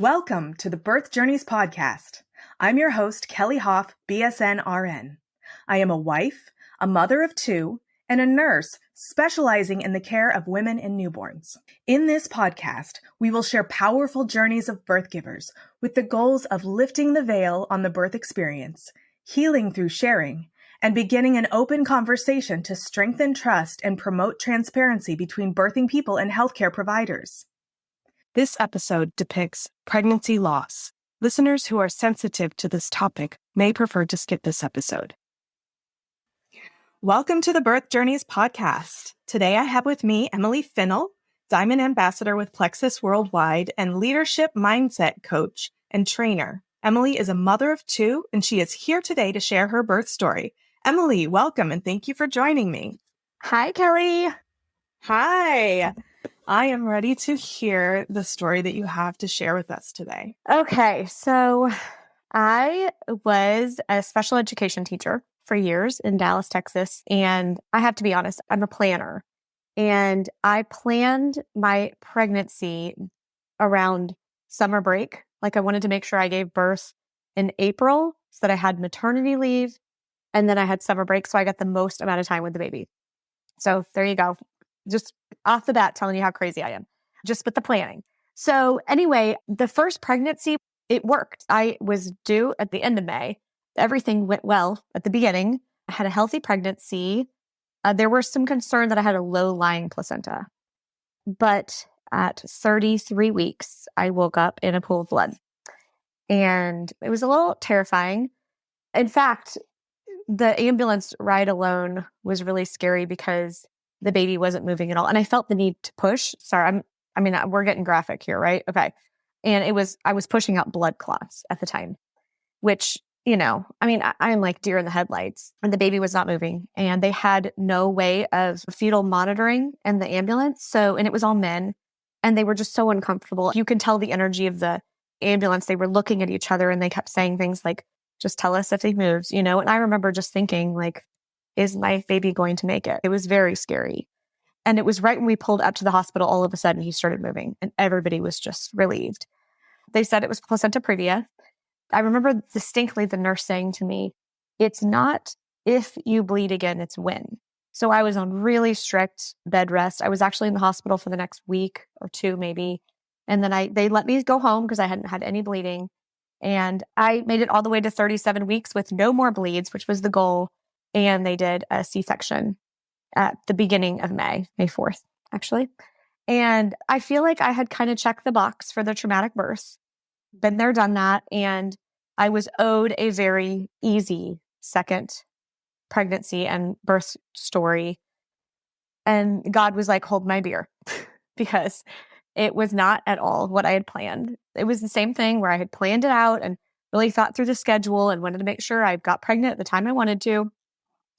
Welcome to the Birth Journeys podcast. I'm your host, Kelly Hoff, BSN RN. I am a wife, a mother of two, and a nurse specializing in the care of women and newborns. In this podcast, we will share powerful journeys of birth givers with the goals of lifting the veil on the birth experience, healing through sharing, and beginning an open conversation to strengthen trust and promote transparency between birthing people and healthcare providers. This episode depicts pregnancy loss. Listeners who are sensitive to this topic may prefer to skip this episode. Welcome to the Birth Journeys podcast. Today I have with me Emily Finnell, Diamond Ambassador with Plexus Worldwide and Leadership Mindset Coach and Trainer. Emily is a mother of two, and she is here today to share her birth story. Emily, welcome, and thank you for joining me. Hi, Kelly. Hi. I am ready to hear the story that you have to share with us today. Okay, so I was a special education teacher for years in Dallas, Texas, and I have to be honest, I'm a planner. And I planned my pregnancy around summer break. Like I wanted to make sure I gave birth in April so that I had maternity leave, and then I had summer break so I got the most amount of time with the baby. So there you go. Just off the bat telling you how crazy I am, just with the planning. So anyway, the first pregnancy, it worked. I was due at the end of May. Everything went well at the beginning. I had a healthy pregnancy. There was some concern that I had a low-lying placenta. But at 33 weeks, I woke up in a pool of blood. And it was a little terrifying. In fact, the ambulance ride alone was really scary because the baby wasn't moving at all. And I felt the need to push. Sorry, we're getting graphic here, right? Okay. And I was pushing out blood clots at the time, which, I'm like deer in the headlights, and the baby was not moving, and they had no way of fetal monitoring in the ambulance. And it was all men, and they were just so uncomfortable. You can tell the energy of the ambulance. They were looking at each other and they kept saying things like, just tell us if he moves, and I remember just thinking like, is my baby going to make it? It was very scary. And it was right when we pulled up to the hospital, all of a sudden he started moving and everybody was just relieved. They said it was placenta previa. I remember distinctly the nurse saying to me, it's not if you bleed again, it's when. So I was on really strict bed rest. I was actually in the hospital for the next week or two maybe. And then they let me go home because I hadn't had any bleeding. And I made it all the way to 37 weeks with no more bleeds, which was the goal. And they did a C-section at the beginning of May 4th, actually. And I feel like I had kind of checked the box for the traumatic birth, been there, done that. And I was owed a very easy second pregnancy and birth story. And God was like, hold my beer, because it was not at all what I had planned. It was the same thing where I had planned it out and really thought through the schedule and wanted to make sure I got pregnant at the time I wanted to.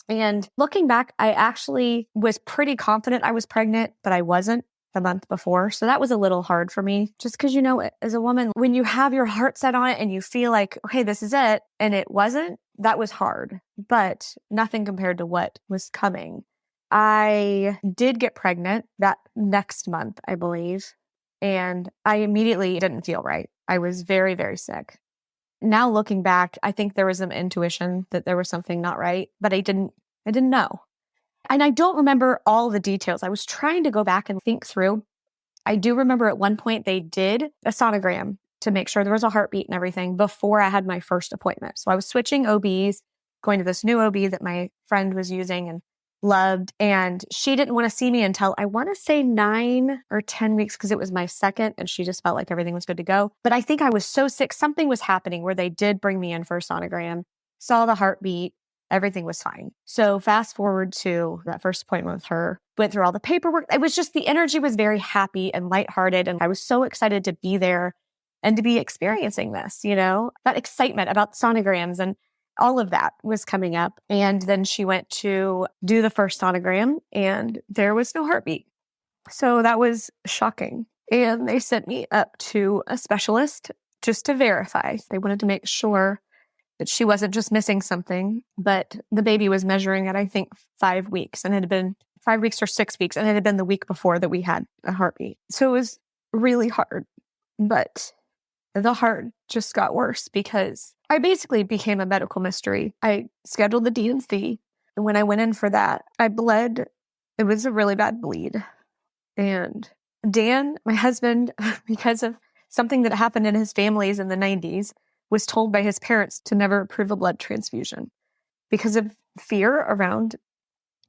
And looking back, I actually was pretty confident I was pregnant, but I wasn't the month before. So that was a little hard for me, just because, as a woman, when you have your heart set on it and you feel like, okay, this is it, and it wasn't, that was hard, but nothing compared to what was coming. I did get pregnant that next month, I believe, and I immediately didn't feel right. I was very, very sick. Now looking back, I think there was some intuition that there was something not right, but I didn't know. And I don't remember all the details. I was trying to go back and think through. I do remember at one point they did a sonogram to make sure there was a heartbeat and everything before I had my first appointment. So I was switching OBs, going to this new OB that my friend was using and loved. And she didn't want to see me until I want to say 9 or 10 weeks because it was my second and she just felt like everything was good to go. But I think I was so sick. Something was happening where they did bring me in for a sonogram, saw the heartbeat, everything was fine. So fast forward to that first appointment with her, went through all the paperwork. It was just the energy was very happy and lighthearted. And I was so excited to be there and to be experiencing this, that excitement about sonograms and all of that was coming up. And then she went to do the first sonogram and there was no heartbeat. So that was shocking. And they sent me up to a specialist just to verify. They wanted to make sure that she wasn't just missing something, but the baby was measuring at, I think, 5 weeks, and it had been 5 weeks or 6 weeks, and it had been the week before that we had a heartbeat. So it was really hard, but the heart just got worse because I basically became a medical mystery. I scheduled the D&C, and when I went in for that, I bled. It was a really bad bleed. And Dan, my husband, because of something that happened in his families in the 90s, was told by his parents to never approve a blood transfusion because of fear around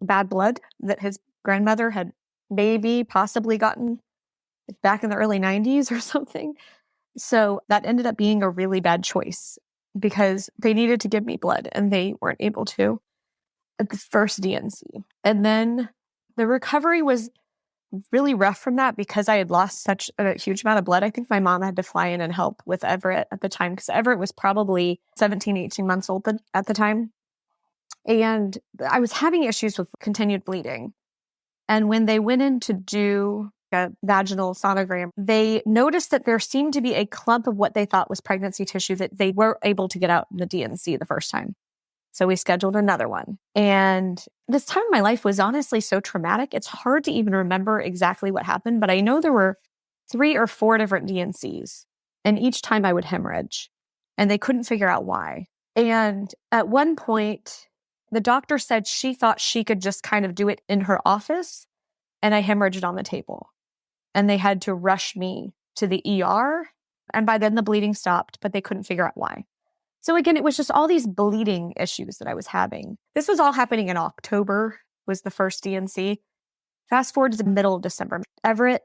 bad blood that his grandmother had maybe possibly gotten back in the early 90s or something. So that ended up being a really bad choice because they needed to give me blood and they weren't able to at the first D&C. And then the recovery was really rough from that because I had lost such a huge amount of blood. I think my mom had to fly in and help with Everett at the time because Everett was probably 17, 18 months old at the time. And I was having issues with continued bleeding. And when they went in to do a vaginal sonogram, they noticed that there seemed to be a clump of what they thought was pregnancy tissue that they were able to get out in the D&C the first time. So we scheduled another one. And this time in my life was honestly so traumatic. It's hard to even remember exactly what happened, but I know there were 3 or 4 different D&Cs. And each time I would hemorrhage. And they couldn't figure out why. And at one point, the doctor said she thought she could just kind of do it in her office. And I hemorrhaged on the table. And they had to rush me to the ER. And by then the bleeding stopped, but they couldn't figure out why. So again, it was just all these bleeding issues that I was having. This was all happening in October, was the first D&C. Fast forward to the middle of December. Everett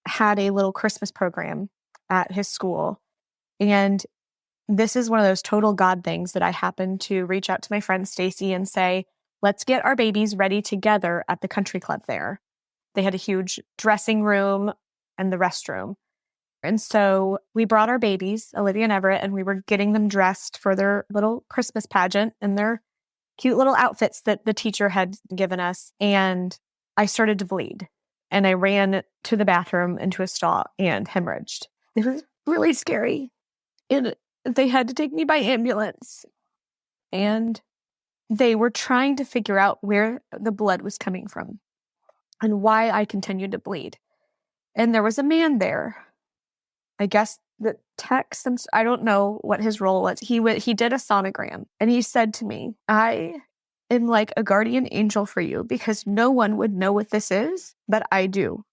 had a little Christmas program at his school. And this is one of those total God things that I happened to reach out to my friend Stacy and say, let's get our babies ready together at the country club there. They had a huge dressing room and the restroom. And so we brought our babies, Olivia and Everett, and we were getting them dressed for their little Christmas pageant and their cute little outfits that the teacher had given us. And I started to bleed. And I ran to the bathroom into a stall and hemorrhaged. It was really scary. And they had to take me by ambulance. And they were trying to figure out where the blood was coming from and why I continued to bleed. And there was a man there. I guess the tech, I don't know what his role was. He did a sonogram and he said to me, I am like a guardian angel for you because no one would know what this is, but I do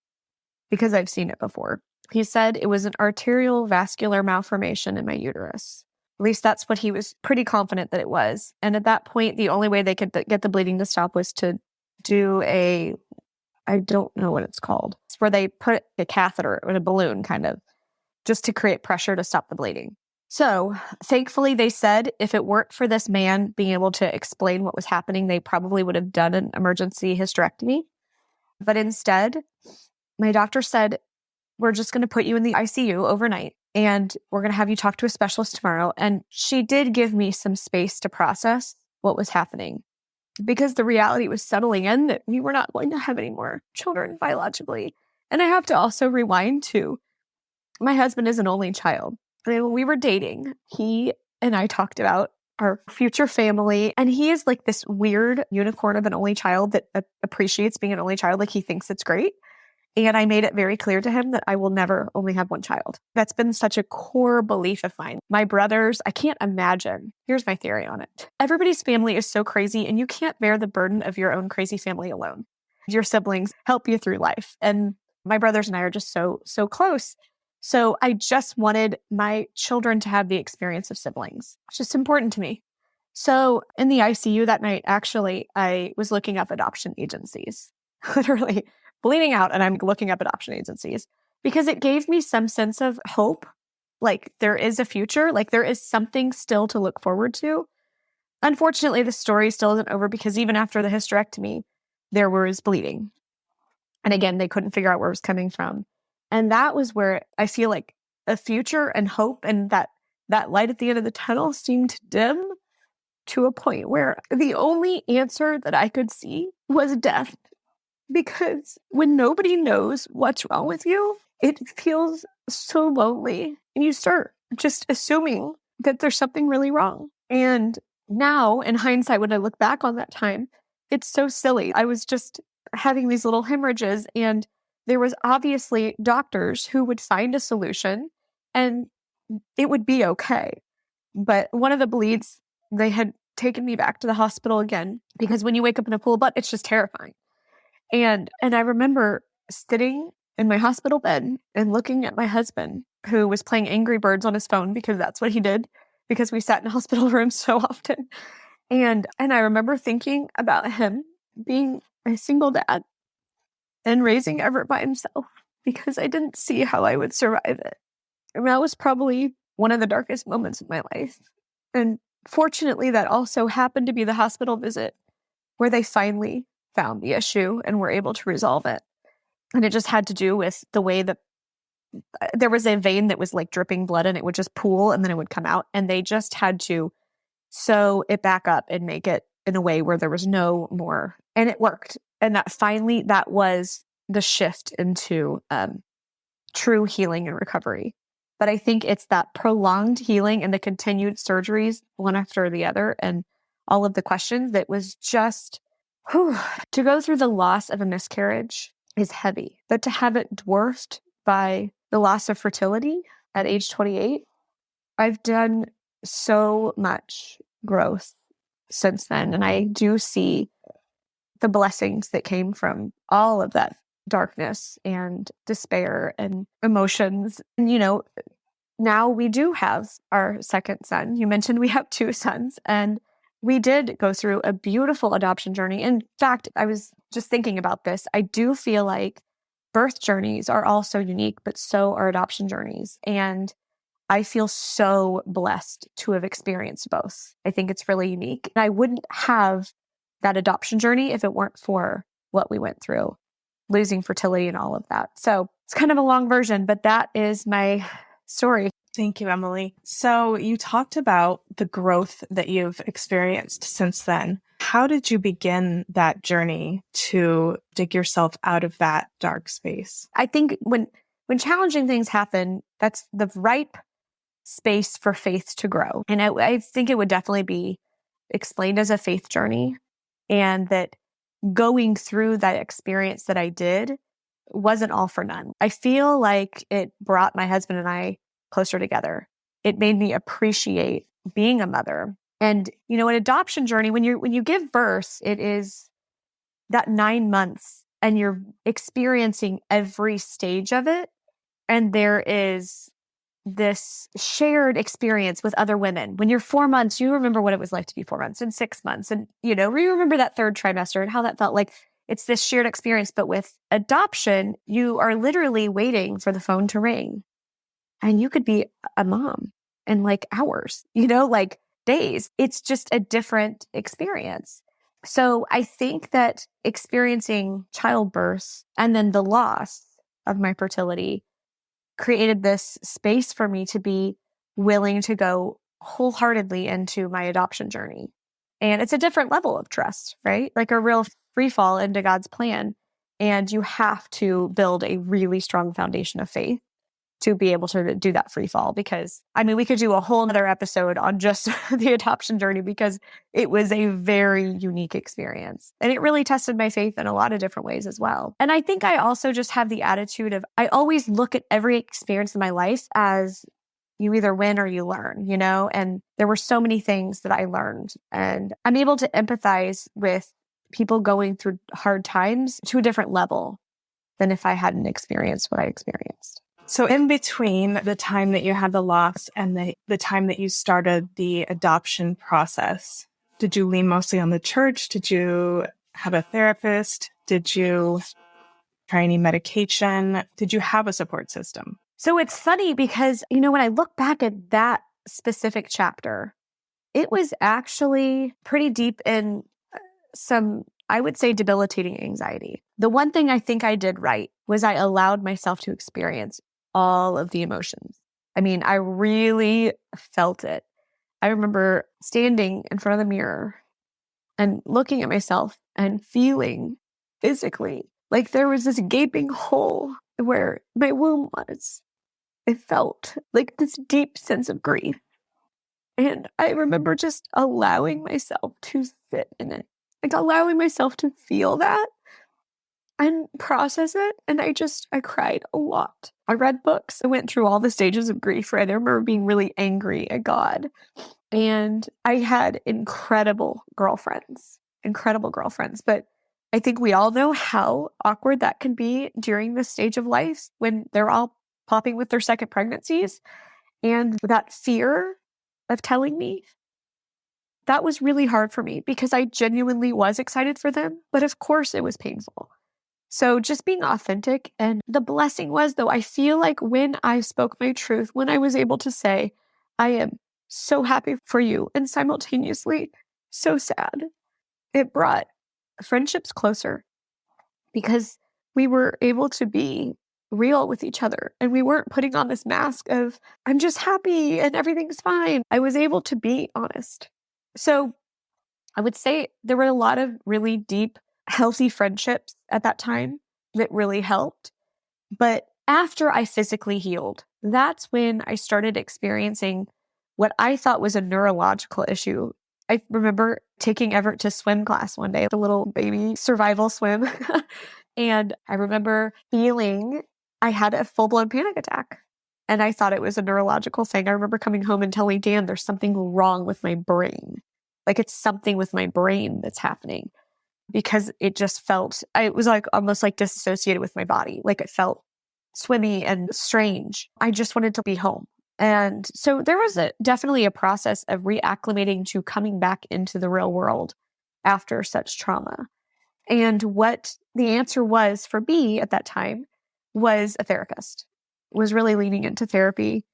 because I've seen it before. He said it was an arterial vascular malformation in my uterus. At least that's what he was pretty confident that it was. And at that point, the only way they could get the bleeding to stop was to do I don't know what it's called. It's where they put a catheter in a balloon kind of, just to create pressure to stop the bleeding. So thankfully, they said if it weren't for this man being able to explain what was happening, they probably would have done an emergency hysterectomy. But instead, my doctor said, we're just going to put you in the ICU overnight and we're going to have you talk to a specialist tomorrow. And she did give me some space to process what was happening because the reality was settling in that we were not going to have any more children biologically. And I have to also rewind to my husband is an only child. I mean, when we were dating, he and I talked about our future family. And he is like this weird unicorn of an only child that appreciates being an only child. Like he thinks it's great. And I made it very clear to him that I will never only have one child. That's been such a core belief of mine. My brothers, I can't imagine. Here's my theory on it. Everybody's family is so crazy and you can't bear the burden of your own crazy family alone. Your siblings help you through life. And my brothers and I are just so close. So I just wanted my children to have the experience of siblings. It's just important to me. So in the ICU that night, actually, I was looking up adoption agencies, literally bleeding out. And I'm looking up adoption agencies because it gave me some sense of hope. Like there is a future, like there is something still to look forward to. Unfortunately, the story still isn't over because even after the hysterectomy, there was bleeding. And again, they couldn't figure out where it was coming from. And that was where I feel like a future and hope and that light at the end of the tunnel seemed to dim to a point where the only answer that I could see was death. Because when nobody knows what's wrong with you, it feels so lonely. And you start just assuming that there's something really wrong. And now, in hindsight, when I look back on that time, it's so silly. I was just having these little hemorrhages and there was obviously doctors who would find a solution and it would be okay. But one of the bleeds, they had taken me back to the hospital again, because when you wake up in a pool of blood, it's just terrifying. And I remember sitting in my hospital bed and looking at my husband, who was playing Angry Birds on his phone, because that's what he did, because we sat in hospital rooms so often. And I remember thinking about him being a single dad and raising Everett by himself, because I didn't see how I would survive it. And that was probably one of the darkest moments of my life. And fortunately, that also happened to be the hospital visit where they finally found the issue and were able to resolve it. And it just had to do with the way that there was a vein that was like dripping blood, and it would just pool and then it would come out. And they just had to sew it back up and make it in a way where there was no more. And it worked. And that was the shift into true healing and recovery. But I think it's that prolonged healing and the continued surgeries, one after the other, and all of the questions, that was just, to go through the loss of a miscarriage is heavy. But to have it dwarfed by the loss of fertility at age 28, I've done so much growth since then. And I do see the blessings that came from all of that darkness and despair and emotions. And, now we do have our second son. You mentioned we have two sons, and we did go through a beautiful adoption journey. In fact, I was just thinking about this. I do feel like birth journeys are all so unique, but so are adoption journeys. And I feel so blessed to have experienced both. I think it's really unique. And I wouldn't have that adoption journey if it weren't for what we went through, losing fertility and all of that. So it's kind of a long version, but that is my story. Thank you, Emily. So you talked about the growth that you've experienced since then. How did you begin that journey to dig yourself out of that dark space? I think when challenging things happen, that's the ripe space for faith to grow. And I think it would definitely be explained as a faith journey, and that going through that experience that I did wasn't all for none. I feel like it brought my husband and I closer together. It made me appreciate being a mother. And, an adoption journey, when you give birth, it is that 9 months, and you're experiencing every stage of it. And there is this shared experience with other women. When you're 4 months, you remember what it was like to be 4 months, and 6 months. And, you remember that third trimester and how that felt. Like, it's this shared experience. But with adoption, you are literally waiting for the phone to ring. And you could be a mom in like hours, like days. It's just a different experience. So I think that experiencing childbirth and then the loss of my fertility created this space for me to be willing to go wholeheartedly into my adoption journey. And it's a different level of trust, right? Like a real free fall into God's plan. And you have to build a really strong foundation of faith to be able to do that free fall. Because, we could do a whole other episode on just the adoption journey, because it was a very unique experience. And it really tested my faith in a lot of different ways as well. And I think I also just have the attitude of, I always look at every experience in my life as you either win or you learn, and there were so many things that I learned. And I'm able to empathize with people going through hard times to a different level than if I hadn't experienced what I experienced. So in between the time that you had the loss and the time that you started the adoption process, did you lean mostly on the church? Did you have a therapist? Did you try any medication? Did you have a support system? So it's funny because, when I look back at that specific chapter, it was actually pretty deep in some, I would say, debilitating anxiety. The one thing I think I did right was I allowed myself to experience all of the emotions. I really felt it. I remember standing in front of the mirror and looking at myself and feeling physically like there was this gaping hole where my womb was. It felt like this deep sense of grief. And I remember just allowing myself to sit in it, like allowing myself to feel that. and process it. And I cried a lot. I read books. I went through all the stages of grief, right? I remember being really angry at God. And I had incredible girlfriends. But I think we all know how awkward that can be during this stage of life when they're all popping with their second pregnancies. And that fear of telling me, that was really hard for me because I genuinely was excited for them. But of course, it was painful. So just being authentic. And the blessing was, though, I feel like when I spoke my truth, when I was able to say, I am so happy for you, and simultaneously so sad, it brought friendships closer because we were able to be real with each other. And we weren't putting on this mask of, I'm just happy and everything's fine. I was able to be honest. So I would say there were a lot of really deep, healthy friendships at that time that really helped. But after I physically healed, that's when I started experiencing what I thought was a neurological issue. I remember taking Everett to swim class one day, the little baby survival swim. And I remember feeling I had a full-blown panic attack. And I thought it was a neurological thing. I remember coming home and telling Dan, there's something wrong with my brain. Like it's something with my brain that's happening. Because it just felt, it was like almost like disassociated with my body. Like it felt swimmy and strange. I just wanted to be home. And so there was definitely a process of reacclimating to coming back into the real world after such trauma. And what the answer was for me at that time was a therapist, was really leaning into therapy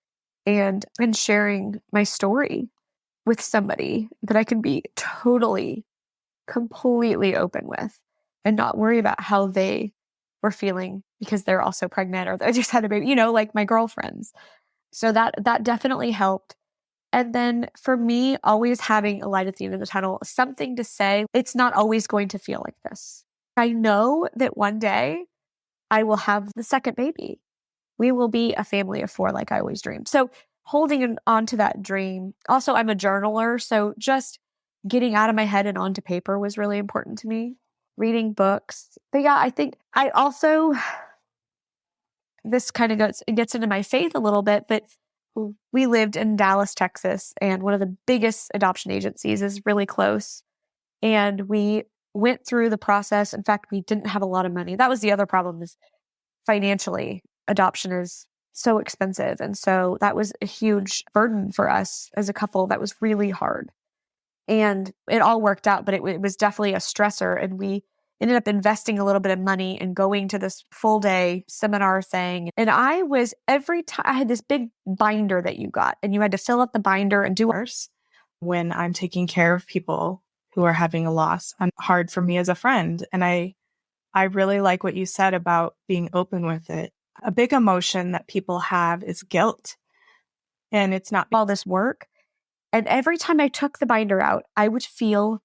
and sharing my story with somebody that I can be totally, completely open with and not worry about how they were feeling because they're also pregnant or they just had a baby, like my girlfriends. So that definitely helped. And then for me, always having a light at the end of the tunnel, something to say, it's not always going to feel like this. I know that one day I will have the second baby. We will be a family of 4 like I always dreamed. So holding on to that dream. Also, I'm a journaler. So just getting out of my head and onto paper was really important to me. Reading books. But yeah, I think I also, this kind of gets into my faith a little bit, but we lived in Dallas, Texas, and one of the biggest adoption agencies is really close. And we went through the process. In fact, we didn't have a lot of money. That was the other problem, is financially, adoption is so expensive. And so that was a huge burden for us as a couple. That was really hard. And it all worked out, but it was definitely a stressor. And we ended up investing a little bit of money and going to this full day seminar thing. And every time I had this big binder that you got, and you had to fill out the binder and do ours. When I'm taking care of people who are having a loss, and hard for me as a friend. And I really like what you said about being open with it. A big emotion that people have is guilt. And it's not all this work. And every time I took the binder out, I would feel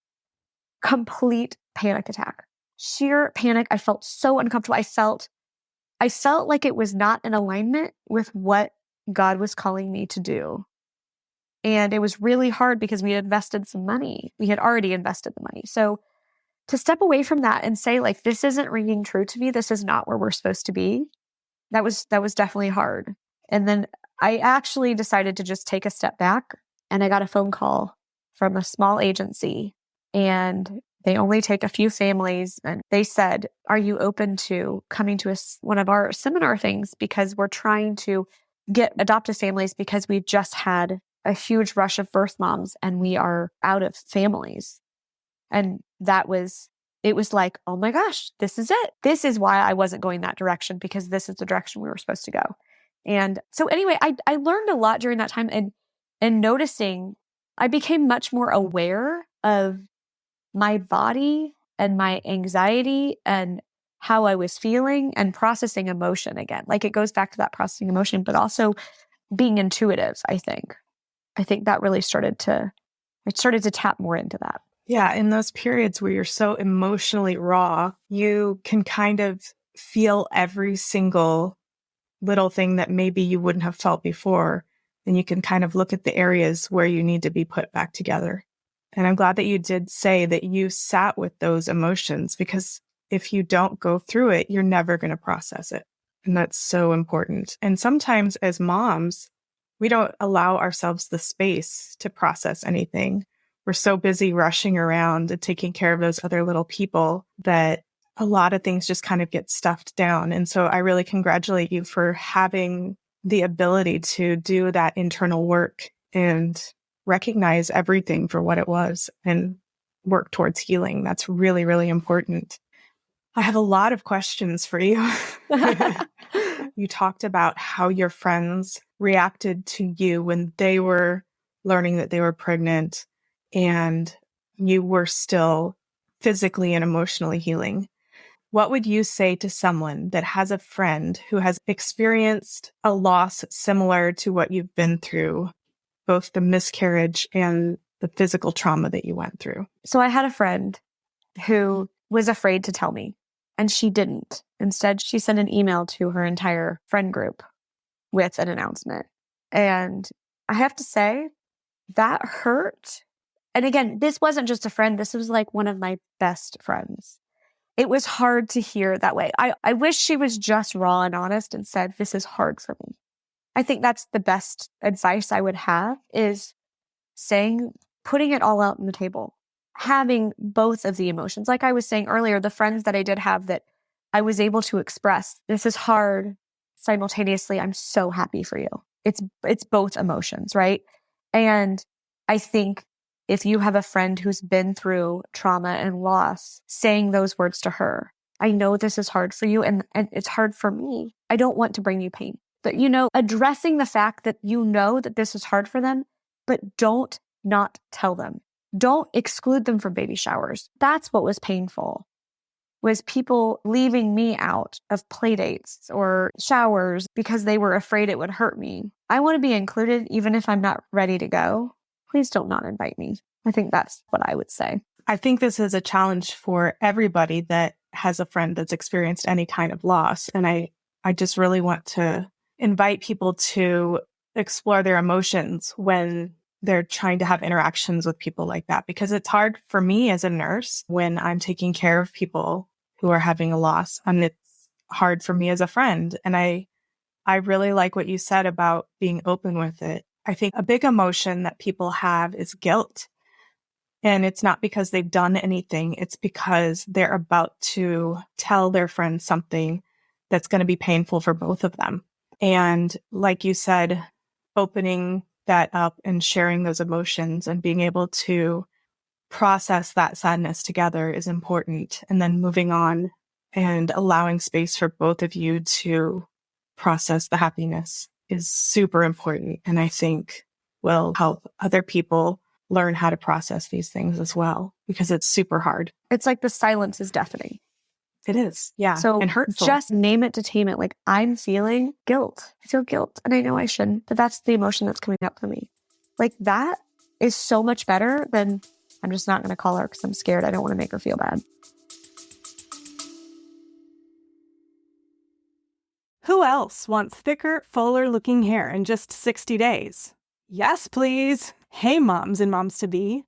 complete panic attack, sheer panic. I felt so uncomfortable. I felt like it was not in alignment with what God was calling me to do. And it was really hard because we had invested some money. We had already invested the money. So to step away from that and say, like, this isn't ringing true to me, this is not where we're supposed to be, that was definitely hard. And then I actually decided to just take a step back, and I got a phone call from a small agency, and they only take a few families. And they said, are you open to coming to one of our seminar things? Because we're trying to get adoptive families because we've just had a huge rush of birth moms and we are out of families. And it was like, oh my gosh, this is it. This is why I wasn't going that direction, because this is the direction we were supposed to go. And so anyway, I learned a lot during that time, and noticing, I became much more aware of my body and my anxiety and how I was feeling and processing emotion again. Like it goes back to that processing emotion, but also being intuitive, I think. I think that really started to tap more into that. Yeah, in those periods where you're so emotionally raw, you can kind of feel every single little thing that maybe you wouldn't have felt before. And you can kind of look at the areas where you need to be put back together. And I'm glad that you did say that you sat with those emotions, because if you don't go through it, you're never going to process it. And that's so important. And sometimes as moms, we don't allow ourselves the space to process anything. We're so busy rushing around and taking care of those other little people that a lot of things just kind of get stuffed down. And so I really congratulate you for having the ability to do that internal work and recognize everything for what it was and work towards healing. That's really, really important. I have a lot of questions for you. You talked about how your friends reacted to you when they were learning that they were pregnant and you were still physically and emotionally healing. What would you say to someone that has a friend who has experienced a loss similar to what you've been through, both the miscarriage and the physical trauma that you went through? So I had a friend who was afraid to tell me, and she didn't. Instead, she sent an email to her entire friend group with an announcement. And I have to say, that hurt. And again, this wasn't just a friend. This was like one of my best friends. It was hard to hear that way. I wish she was just raw and honest and said, this is hard for me. I think that's the best advice I would have, is putting it all out on the table, having both of the emotions. Like I was saying earlier, the friends that I did have that I was able to express, this is hard. Simultaneously, I'm so happy for you. It's both emotions, right? And I think if you have a friend who's been through trauma and loss, saying those words to her, I know this is hard for you and it's hard for me. I don't want to bring you pain. But, addressing the fact that you know that this is hard for them, but don't not tell them. Don't exclude them from baby showers. That's what was painful, was people leaving me out of play dates or showers because they were afraid it would hurt me. I want to be included even if I'm not ready to go. Please don't not invite me. I think that's what I would say. I think this is a challenge for everybody that has a friend that's experienced any kind of loss. And I just really want to invite people to explore their emotions when they're trying to have interactions with people like that, because it's hard for me as a nurse when I'm taking care of people who are having a loss, and it's hard for me as a friend. And I really like what you said about being open with it. I think a big emotion that people have is guilt. And it's not because they've done anything. It's because they're about to tell their friend something that's going to be painful for both of them. And like you said, opening that up and sharing those emotions and being able to process that sadness together is important. And then moving on and allowing space for both of you to process the happiness is super important. And I think will help other people learn how to process these things as well, because it's super hard. It's like the silence is deafening. It is. Yeah. So and hurtful. Just name it to tame it. Like, I'm feeling guilt. I feel guilt and I know I shouldn't, but that's the emotion that's coming up for me. Like, that is so much better than I'm just not going to call her because I'm scared. I don't want to make her feel bad. Who else wants thicker, fuller looking hair in just 60 days? Yes, please. Hey, moms and moms-to-be.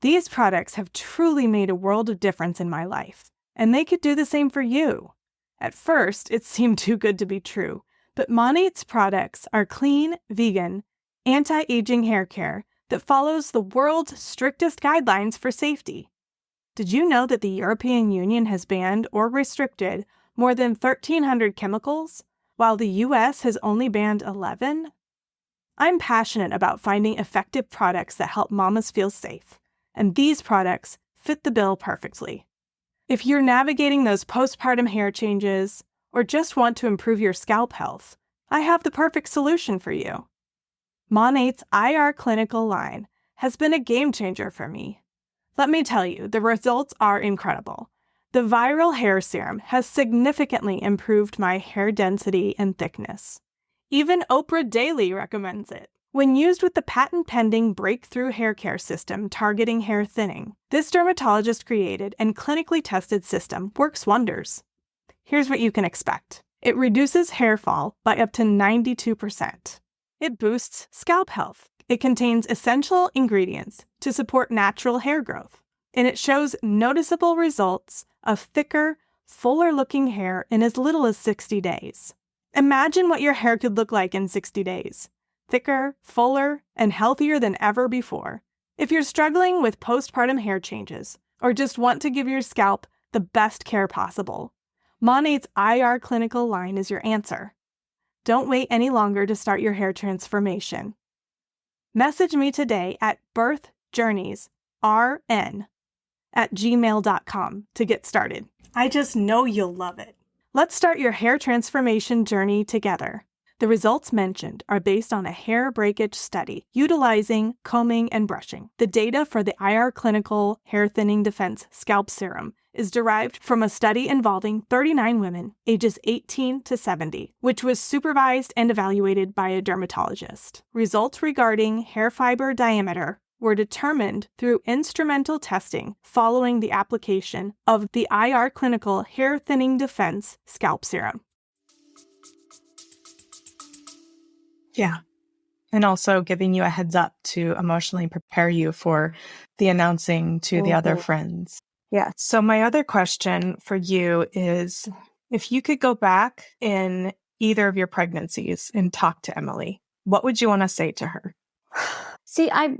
These products have truly made a world of difference in my life, and they could do the same for you. At first, it seemed too good to be true, but Monate's products are clean, vegan, anti-aging hair care that follows the world's strictest guidelines for safety. Did you know that the European Union has banned or restricted more than 1,300 chemicals, while the US has only banned 11? I'm passionate about finding effective products that help mamas feel safe, and these products fit the bill perfectly. If you're navigating those postpartum hair changes or just want to improve your scalp health, I have the perfect solution for you. Monate's IR Clinical line has been a game changer for me. Let me tell you, the results are incredible. The viral hair serum has significantly improved my hair density and thickness. Even Oprah Daily recommends it. When used with the patent-pending breakthrough hair care system targeting hair thinning, this dermatologist-created and clinically tested system works wonders. Here's what you can expect. It reduces hair fall by up to 92%. It boosts scalp health. It contains essential ingredients to support natural hair growth. And it shows noticeable results of thicker, fuller looking hair in as little as 60 days. Imagine what your hair could look like in 60 days. Thicker, fuller, and healthier than ever before. If you're struggling with postpartum hair changes, or just want to give your scalp the best care possible, Monate's IR Clinical line is your answer. Don't wait any longer to start your hair transformation. Message me today at birthjourneysrn@gmail.com to get started. I just know you'll love it. Let's start your hair transformation journey together. The results mentioned are based on a hair breakage study utilizing combing and brushing. The data for the IR Clinical Hair Thinning Defense Scalp Serum is derived from a study involving 39 women ages 18 to 70, which was supervised and evaluated by a dermatologist. Results regarding hair fiber diameter were determined through instrumental testing following the application of the IR Clinical Hair Thinning Defense Scalp Serum. Yeah. And also giving you a heads up to emotionally prepare you for the announcing to the other friends. Yeah. So my other question for you is, if you could go back in either of your pregnancies and talk to Emily, what would you want to say to her? See, I've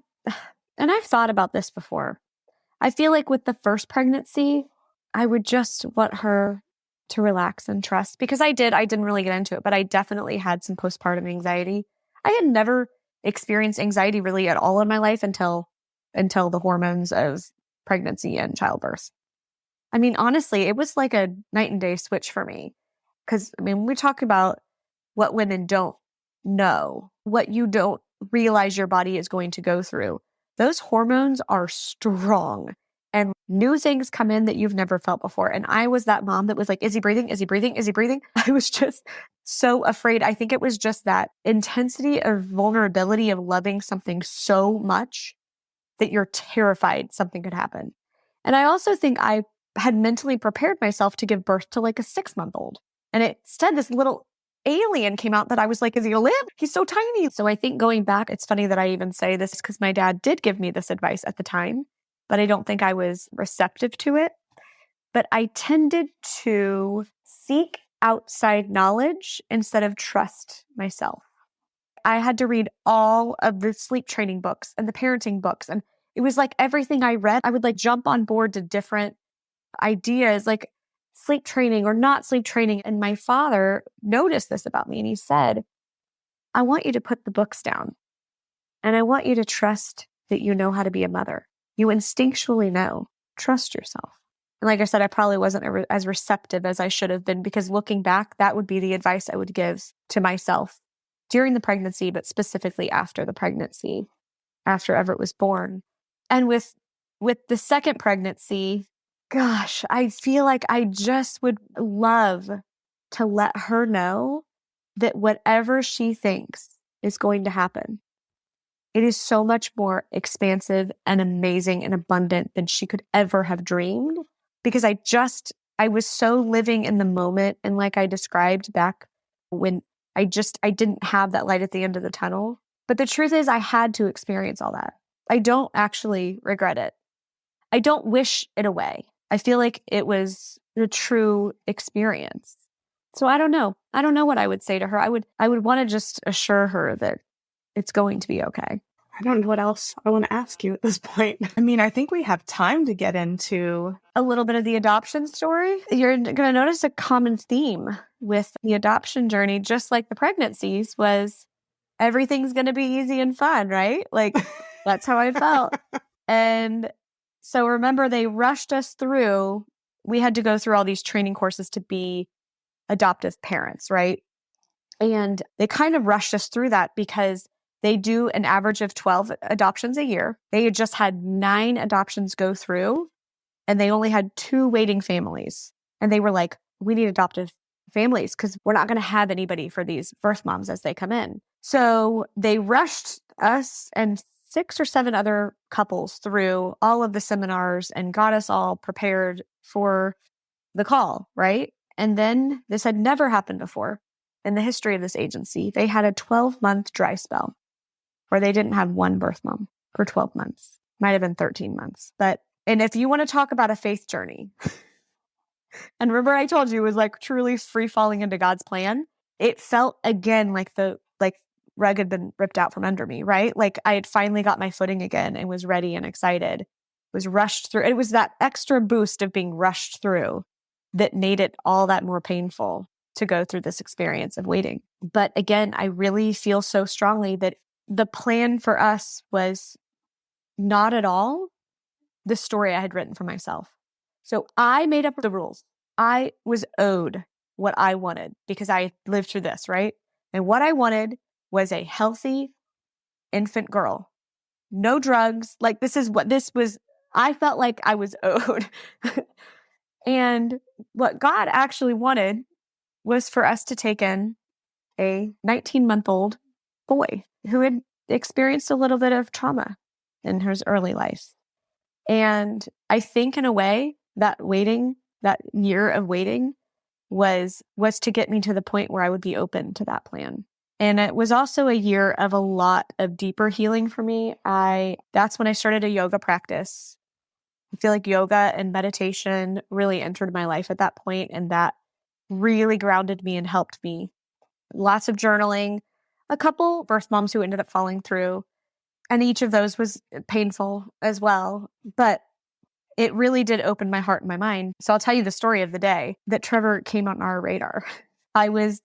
thought about this before. I feel like with the first pregnancy, I would just want her to relax and trust, because I didn't really get into it, but I definitely had some postpartum anxiety. I had never experienced anxiety really at all in my life until the hormones of pregnancy and childbirth. I mean, honestly, it was like a night and day switch for me. Because, I mean, when we talk about what women don't know, what you don't realize your body is going to go through, those hormones are strong. And new things come in that you've never felt before. And I was that mom that was like, is he breathing? Is he breathing? Is he breathing? I was just so afraid. I think it was just that intensity of vulnerability of loving something so much that you're terrified something could happen. And I also think I had mentally prepared myself to give birth to like a 6-month-old. And instead, this little alien came out that I was like, is he gonna live? He's so tiny. So I think going back, it's funny that I even say this because my dad did give me this advice at the time, but I don't think I was receptive to it. But I tended to seek outside knowledge instead of trust myself. I had to read all of the sleep training books and the parenting books. And it was like everything I read, I would like jump on board to different ideas, like sleep training or not sleep training. And my father noticed this about me and he said, I want you to put the books down and I want you to trust that you know how to be a mother. You instinctually know. Trust yourself. And like I said, I probably wasn't as receptive as I should have been, because looking back, that would be the advice I would give to myself during the pregnancy, but specifically after the pregnancy, after Everett was born. And with the second pregnancy, gosh, I feel like I just would love to let her know that whatever she thinks is going to happen, it is so much more expansive and amazing and abundant than she could ever have dreamed. Because I was so living in the moment. And like I described back when I didn't have that light at the end of the tunnel. But the truth is I had to experience all that. I don't actually regret it. I don't wish it away. I feel like it was a true experience. So I don't know. I don't know what I would say to her. I would want to just assure her that it's going to be okay. I don't know what else I want to ask you at this point. I mean, I think we have time to get into a little bit of the adoption story. You're going to notice a common theme with the adoption journey, just like the pregnancies, was everything's going to be easy and fun, right? Like, that's how I felt. And so remember, they rushed us through. We had to go through all these training courses to be adoptive parents, right? And they kind of rushed us through that because they do an average of 12 adoptions a year. They had just had 9 adoptions go through, and they only had 2 waiting families. And they were like, we need adoptive families because we're not going to have anybody for these birth moms as they come in. So they rushed us and 6 or 7 other couples through all of the seminars and got us all prepared for the call, right? And then this had never happened before in the history of this agency. They had a 12-month dry spell where they didn't have one birth mom for 12 months. Might have been 13 months. And if you want to talk about a faith journey, And remember I told you it was like truly free falling into God's plan. It felt again like the rug had been ripped out from under me, right? Like I had finally got my footing again and was ready and excited. Was rushed through. It was that extra boost of being rushed through that made it all that more painful to go through this experience of waiting. But again, I really feel so strongly that the plan for us was not at all the story I had written for myself. So I made up the rules. I was owed what I wanted because I lived through this, right? And what I wanted was a healthy infant girl. No drugs. Like this is what this was. I felt like I was owed. And what God actually wanted was for us to take in a 19-month-old boy who had experienced a little bit of trauma in his early life. And I think in a way that waiting, that year of waiting was to get me to the point where I would be open to that plan. And it was also a year of a lot of deeper healing for me. That's when I started a yoga practice. I feel like yoga and meditation really entered my life at that point, and that really grounded me and helped me. Lots of journaling, a couple birth moms who ended up falling through, and each of those was painful as well. But it really did open my heart and my mind. So I'll tell you the story of the day that Trevor came on our radar. I was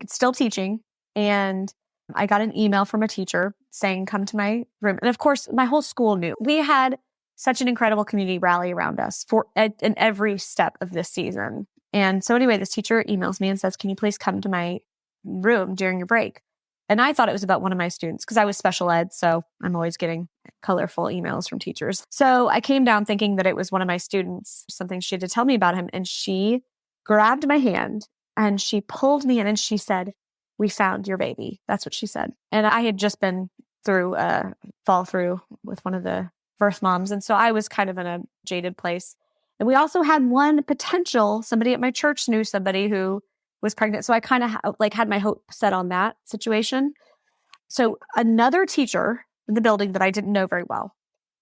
still teaching, and I got an email from a teacher saying, come to my room. And of course, my whole school knew. We had such an incredible community rally around us in every step of this season. And so anyway, this teacher emails me and says, can you please come to my room during your break? And I thought it was about one of my students because I was special ed. So I'm always getting colorful emails from teachers. So I came down thinking that it was one of my students, something she had to tell me about him. And she grabbed my hand and she pulled me in and she said, we found your baby. That's what she said. And I had just been through a fall through with one of the birth moms. And so I was kind of in a jaded place. And we also had one potential, somebody at my church knew somebody who was pregnant. So I kind of had my hope set on that situation. So another teacher in the building that I didn't know very well,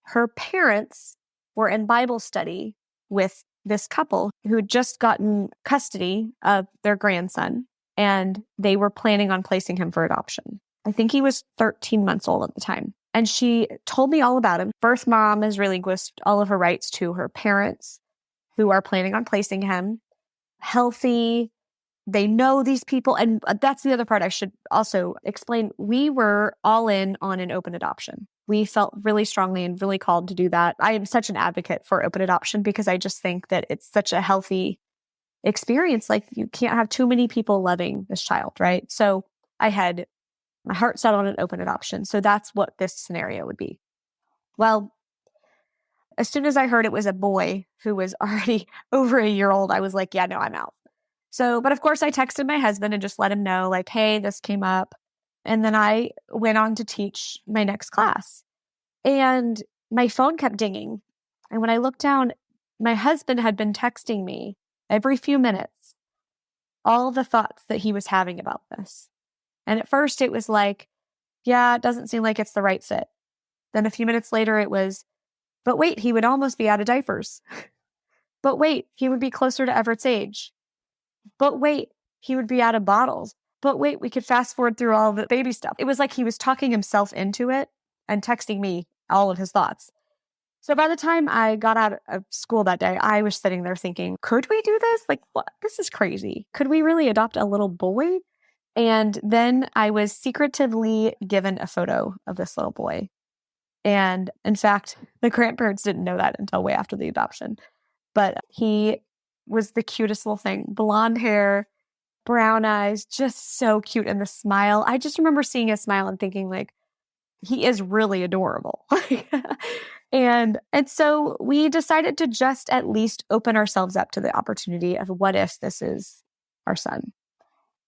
her parents were in Bible study with this couple who had just gotten custody of their grandson, and they were planning on placing him for adoption. I think he was 13 months old at the time. And she told me all about him. Birth mom has relinquished all of her rights to her parents who are planning on placing him. Healthy. They know these people. And that's the other part I should also explain. We were all in on an open adoption. We felt really strongly and really called to do that. I am such an advocate for open adoption because I just think that it's such a healthy experience. Like you can't have too many people loving this child, right? So I had my heart set on an open adoption. So that's what this scenario would be. Well, as soon as I heard it was a boy who was already over a year old, I was like, yeah, no, I'm out. So, but of course I texted my husband and just let him know like, hey, this came up. And then I went on to teach my next class and my phone kept dinging. And when I looked down, my husband had been texting me every few minutes, all the thoughts that he was having about this. And at first it was like, yeah, it doesn't seem like it's the right fit. Then a few minutes later it was, but wait, he would almost be out of diapers. But wait, he would be closer to Everett's age. But wait, he would be out of bottles. But wait, we could fast forward through all the baby stuff. It was like he was talking himself into it and texting me all of his thoughts. So by the time I got out of school that day, I was sitting there thinking, could we do this? Like, what? This is crazy. Could we really adopt a little boy? And then I was secretively given a photo of this little boy. And in fact, the grandparents didn't know that until way after the adoption. But he was the cutest little thing. Blonde hair, brown eyes, just so cute. And the smile. I just remember seeing his smile and thinking like, he is really adorable. And so we decided to just at least open ourselves up to the opportunity of what if this is our son.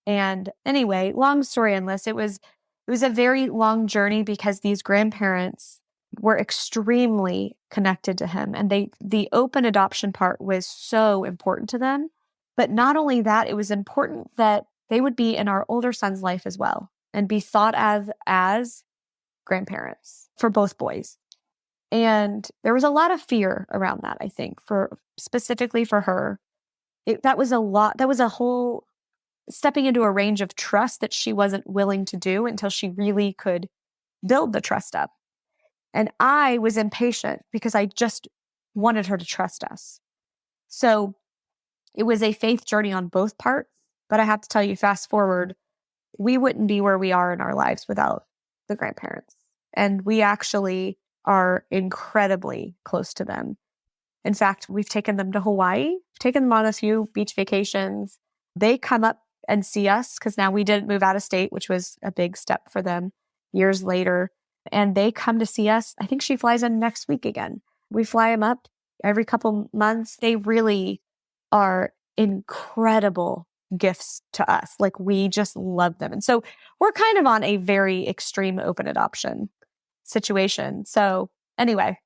And anyway, long story endless, it was a very long journey because these grandparents were extremely connected to him. And the open adoption part was so important to them. But not only that, it was important that they would be in our older son's life as well and be thought of as grandparents for both boys. And there was a lot of fear around that, I think, specifically for her. That was a lot. That was a whole stepping into a range of trust that she wasn't willing to do until she really could build the trust up. And I was impatient because I just wanted her to trust us. So it was a faith journey on both parts. But I have to tell you, fast forward, we wouldn't be where we are in our lives without the grandparents. And we actually are incredibly close to them. In fact, we've taken them to Hawaii, taken them on a few beach vacations. They come up and see us because now we didn't move out of state, which was a big step for them years later. And they come to see us. I think she flies in next week again. We fly them up every couple months. They really are incredible gifts to us. Like, we just love them. And so we're kind of on a very extreme open adoption situation. So anyway,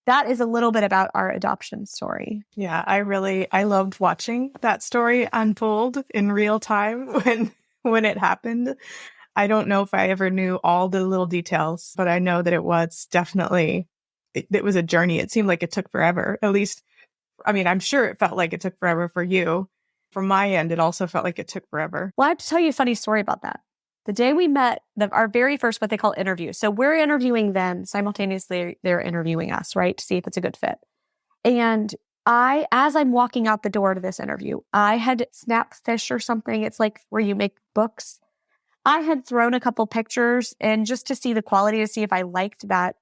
that is a little bit about our adoption story. Yeah, I loved watching that story unfold in real time when it happened. I don't know if I ever knew all the little details, but I know that it was definitely, it was a journey. It seemed like it took forever. At least, I mean, I'm sure it felt like it took forever for you. From my end, it also felt like it took forever. Well, I have to tell you a funny story about that. The day we met, our very first, what they call interview. So we're interviewing them simultaneously. They're interviewing us, right? To see if it's a good fit. And as I'm walking out the door to this interview, I had Snapfish or something. It's like where you make books. I had thrown a couple pictures and just to see the quality, to see if I liked that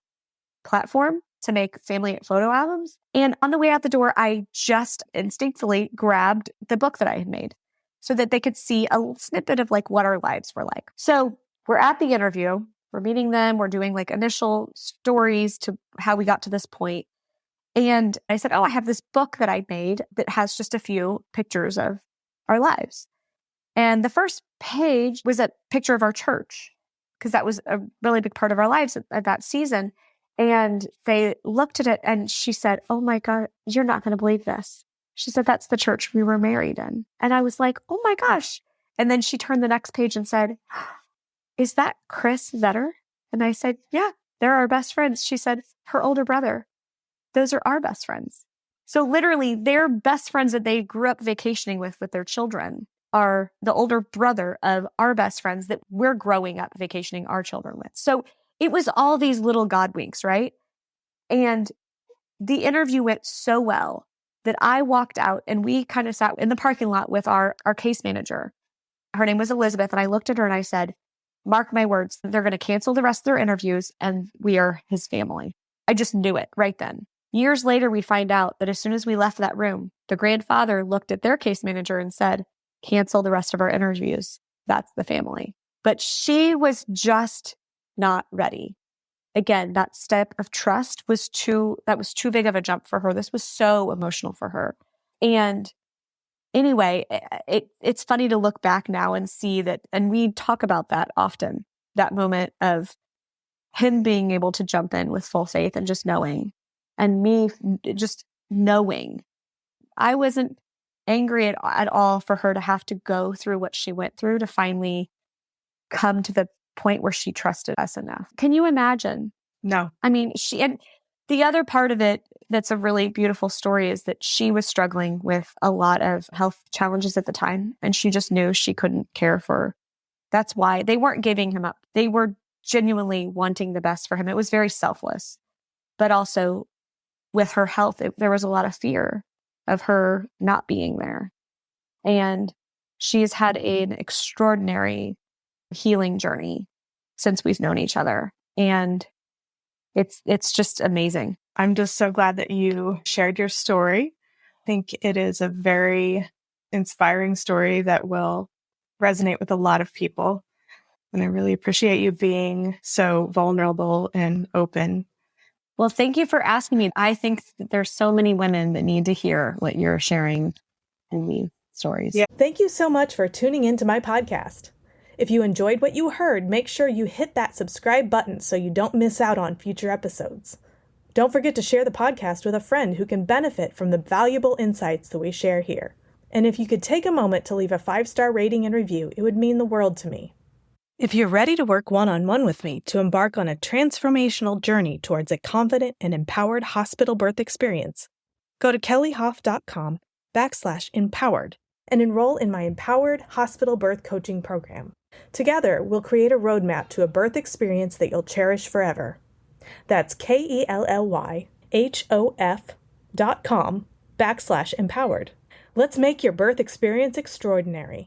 platform to make family photo albums. And on the way out the door, I just instinctively grabbed the book that I had made so that they could see a snippet of like what our lives were like. So we're at the interview, we're meeting them, we're doing like initial stories to how we got to this point. And I said, oh, I have this book that I made that has just a few pictures of our lives. And the first page was a picture of our church, because that was a really big part of our lives at that season. And they looked at it and she said, oh my God, you're not going to believe this. She said, that's the church we were married in. And I was like, oh my gosh. And then she turned the next page and said, is that Chris Vetter? And I said, yeah, they're our best friends. She said, her older brother, those are our best friends. So literally their best friends that they grew up vacationing with their children are the older brother of our best friends that we're growing up vacationing our children with. So it was all these little God winks, right? And the interview went so well that I walked out and we kind of sat in the parking lot with our case manager. Her name was Elizabeth. And I looked at her and I said, mark my words, they're going to cancel the rest of their interviews and we are his family. I just knew it right then. Years later, we find out that as soon as we left that room, the grandfather looked at their case manager and said, cancel the rest of our interviews. That's the family. But she was just not ready. Again, that step of trust was too big of a jump for her. This was so emotional for her. And anyway, it's funny to look back now and see that, and we talk about that often, that moment of him being able to jump in with full faith and just knowing, and me just knowing. I wasn't angry at all for her to have to go through what she went through to finally come to the point where she trusted us enough. Can you imagine? No. I mean, and the other part of it that's a really beautiful story is that she was struggling with a lot of health challenges at the time, and she just knew she couldn't care for. That's why they weren't giving him up. They were genuinely wanting the best for him. It was very selfless, but also with her health, there was a lot of fear of her not being there. And she's had an extraordinary healing journey since we've known each other. And it's just amazing. I'm just so glad that you shared your story. I think it is a very inspiring story that will resonate with a lot of people. And I really appreciate you being so vulnerable and open. Well, thank you for asking me. I think that there's so many women that need to hear what you're sharing in these stories. Yeah. Thank you so much for tuning into my podcast. If you enjoyed what you heard, make sure you hit that subscribe button so you don't miss out on future episodes. Don't forget to share the podcast with a friend who can benefit from the valuable insights that we share here. And if you could take a moment to leave a 5-star rating and review, it would mean the world to me. If you're ready to work one-on-one with me to embark on a transformational journey towards a confident and empowered hospital birth experience, go to kellyhoff.com kellyhoff.com/empowered and enroll in my Empowered Hospital Birth Coaching Program. Together, we'll create a roadmap to a birth experience that you'll cherish forever. That's kellyhoff.com/empowered. Let's make your birth experience extraordinary.